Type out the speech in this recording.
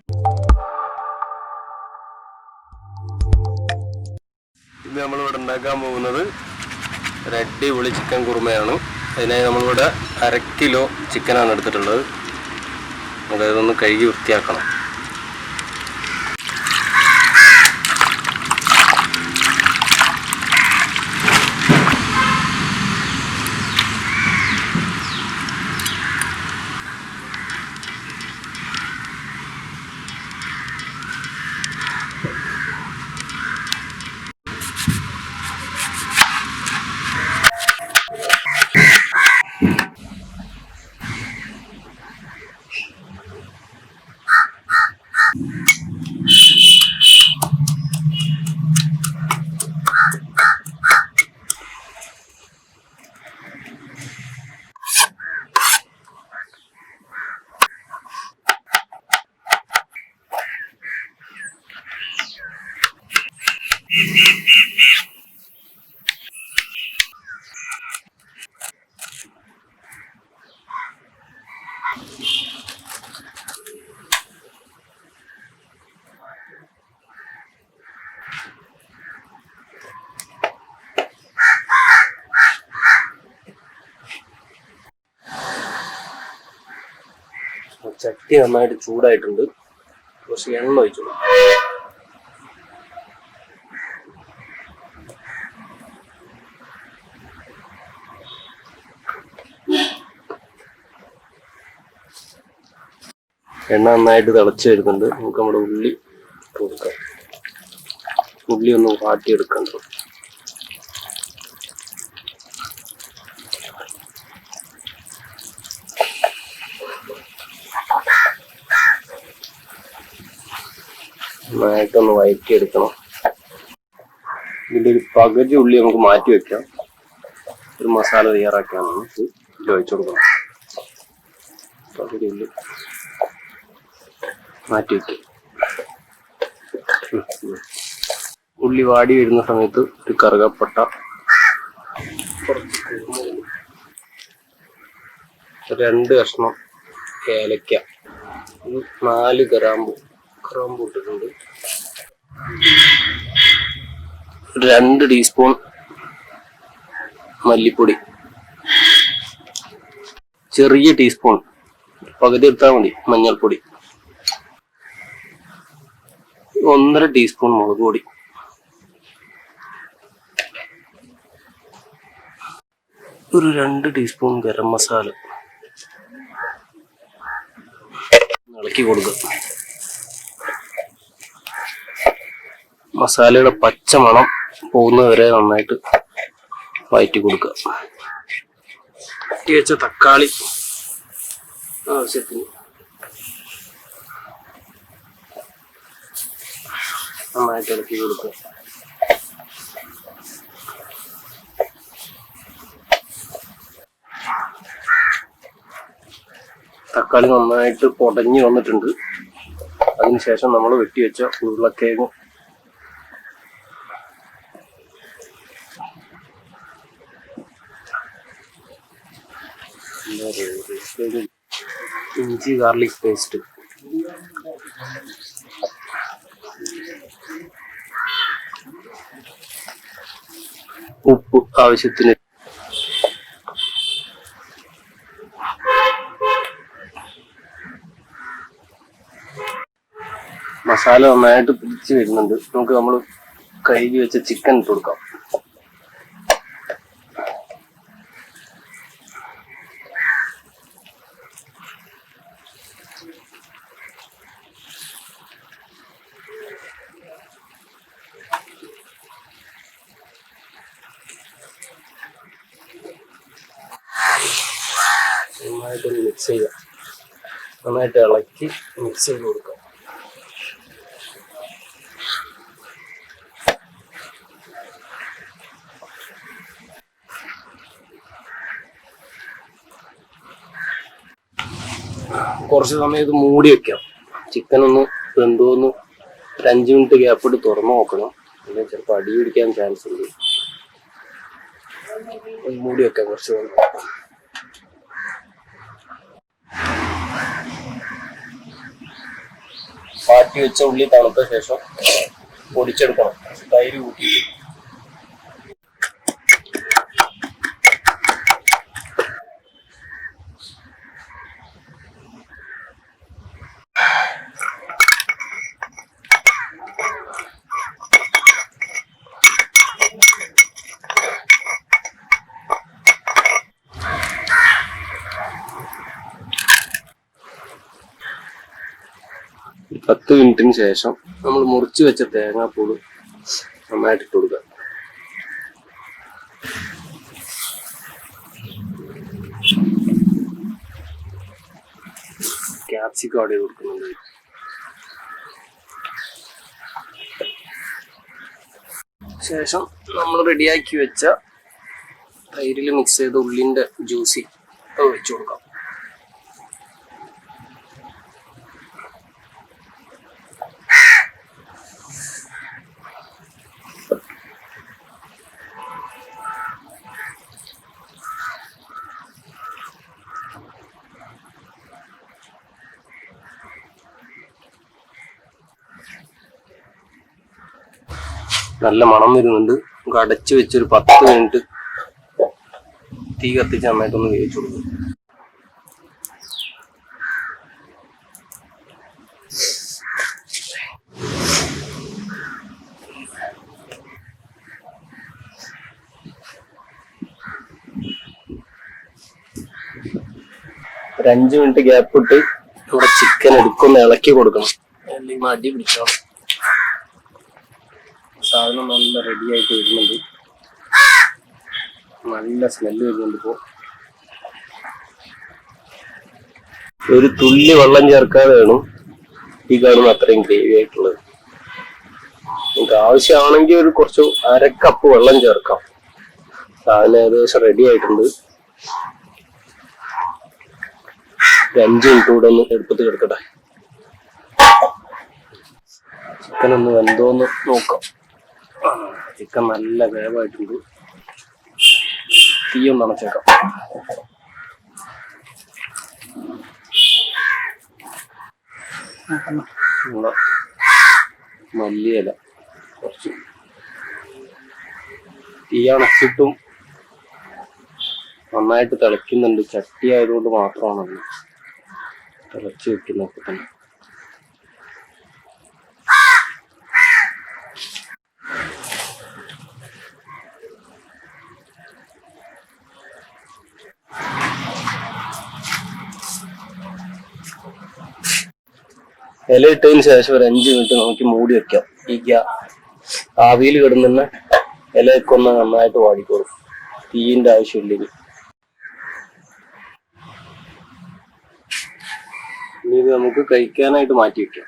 ഇത് നമ്മളിവിടെ ഉണ്ടാക്കാൻ പോകുന്നത് ഒരു അടിപൊളി ചിക്കൻ കുറുമയാണ്. അതിനായി നമ്മളിവിടെ 1/2 കിലോ ചിക്കനാണ് എടുത്തിട്ടുള്ളത്. അതൊന്ന് കഴുകി വൃത്തിയാക്കണം. ചട്ടി നന്നായിട്ട് ചൂടായിട്ടുണ്ട്. കുറച്ച് എണ്ണ ഒഴിച്ചു. എണ്ണ നന്നായിട്ട് തിളച്ച് വരുന്നുണ്ട്. നമുക്ക് നമ്മുടെ ഉള്ളി കൊടുക്കാം. ഉള്ളി ഒന്ന് വാട്ടിയെടുക്കണ്ട. നന്നായിട്ടൊന്ന് വഴറ്റിയെടുക്കണം. ഇതിൻ്റെ ഒരു പകുതി ഉള്ളി നമുക്ക് മാറ്റി വെക്കാം. ഒരു മസാല തയ്യാറാക്കാനാണ്. ഇത് ഒഴിച്ചു കൊടുക്കണം. പകുതി ഉള്ളി മാറ്റി വെക്കാം. ഉള്ളി വാടി വരുന്ന സമയത്ത് ഒരു കറുകപ്പട്ട, കുറച്ച് 2 കഷ്ണം ഏലക്ക, 4 ഗ്രാമ്പു ഇട്ടിട്ടുണ്ട്. 2 ടീസ്പൂൺ മല്ലിപ്പൊടി, ചെറിയ ടീസ്പൂൺ പകുതി എടുത്താൽ മതി മഞ്ഞൾപ്പൊടി, 1.5 ടീസ്പൂൺ മുളക് പൊടി, ഒരു 2 ടീസ്പൂൺ ഗരം മസാല ഇളക്കി കൊടുക്കുക. മസാലയുടെ പച്ച മണം പോകുന്നവരെ നന്നായിട്ട് വഴറ്റി കൊടുക്കുക. വെച്ച തക്കാളി ആവശ്യത്തിന് നന്നായിട്ട് ഇളക്കി കൊടുക്കുക. തക്കാളി നന്നായിട്ട് ഉടഞ്ഞു വന്നിട്ടുണ്ട്. അതിനുശേഷം നമ്മൾ വെട്ടിവെച്ച ഉരുളക്കിഴങ്ങ് ഇഞ്ചി ഗാർലിക് പേസ്റ്റ്, ഉപ്പ് ആവശ്യത്തിന്, മസാല നന്നായിട്ട് പിടിച്ച് വരുന്നുണ്ട്. നമുക്ക് നമ്മൾ കഴുകി വെച്ച ചിക്കൻ ഇട്ട് കൊടുക്കാം. നന്നായിട്ടൊന്ന് മിക്സ് ചെയ്യുക. നന്നായിട്ട് ഇളക്കി മിക്സ് ചെയ്ത് കൊടുക്കുക. കുറച്ച് സമയം ഇത് മൂടി വെക്കാം. ചിക്കൻ ഒന്ന് വെന്തോന്ന് 5 മിനിറ്റ് ഗ്യാപ്പിട്ട് തുറന്നു നോക്കണം. അല്ലെങ്കിൽ ചിലപ്പോൾ അടി പിടിക്കാൻ ചാൻസ് ഉണ്ട്. മൂടി വെക്കാം കുറച്ച് സമയം. മാറ്റി വെച്ച ഉള്ളി തണുത്ത ശേഷം പൊടിച്ചെടുക്കണം. തൈര് കൂട്ടി പത്ത് മിനിറ്റിന് ശേഷം നമ്മൾ മുറിച്ച് വെച്ച തേങ്ങാപ്പൂള് നന്നായിട്ട് ഇട്ട് കൊടുക്കുക. ക്യാപ്സിക്കം ആഡ് ചെയ്ത് കൊടുക്കുന്നുണ്ട്. ശേഷം നമ്മൾ റെഡിയാക്കി വെച്ച തൈരിൽ മിക്സ് ചെയ്ത ഉള്ളിന്റെ ജ്യൂസി അത് വെച്ച് കൊടുക്കാം. നല്ല മണം വരുന്നുണ്ട്. നമുക്ക് അടച്ചു വെച്ചൊരു 10 മിനിറ്റ് തീ കത്തിച്ച് നന്നായിട്ടൊന്ന് വേവിച്ചു കൊടുക്കും. ഒരു 5 മിനിറ്റ് ഗ്യാപ്പ് ഇട്ട് നമ്മുടെ ചിക്കൻ എടുക്കൊന്ന് ഇളക്കി കൊടുക്കണം. അല്ലെങ്കിൽ മടി പിടിച്ചോളാം. സാധനം നല്ല റെഡി ആയിട്ട് വരുന്നുണ്ട്. നല്ല സ്മെല്ല് വരുന്നുണ്ട്. ഇപ്പോൾ ഒരു തുള്ളി വെള്ളം ചേർക്കാതെ വേണം ഈ കാണുന്ന അത്രയും ഗ്രേവി ആയിട്ടുള്ളത്. നമുക്ക് ആവശ്യമാണെങ്കിൽ ഒരു കുറച്ച് 1/2 കപ്പ് വെള്ളം ചേർക്കാം. സാധനം ഏകദേശം റെഡി ആയിട്ടുണ്ട്. 5 മിനിറ്റ് കൂടെ ഒന്ന് എടുപ്പത്ത് കിടക്കട്ടെ. ചിക്കൻ ഒന്ന് വെന്തോന്ന് നോക്കാം. ചിക്കൻ നല്ല വേവായിട്ടുണ്ട്. തീ ഒന്ന് അണച്ചേക്കാം. മല്ലിയില കുറച്ച് തീ അണച്ചിട്ടും നന്നായിട്ട് തിളയ്ക്കുന്നുണ്ട്. ചട്ടി ആയതുകൊണ്ട് മാത്രമാണ് തിളച്ച് വെക്കുന്നൊക്കെ തന്നെ. ഇല ഇട്ടതിന് ശേഷം ഒരു 5 മിനിറ്റ് നമുക്ക് മൂടി വെക്കാം. ഈ ആവിയിൽ കിടന്നുന്ന ഇലയൊക്കെ ഒന്ന് നന്നായിട്ട് വാടിക്കോളും. തീയിന്റെ ആവശ്യമില്ലെങ്കിൽ ഇനി ഇത് നമുക്ക് കഴിക്കാനായിട്ട് മാറ്റി വെക്കാം.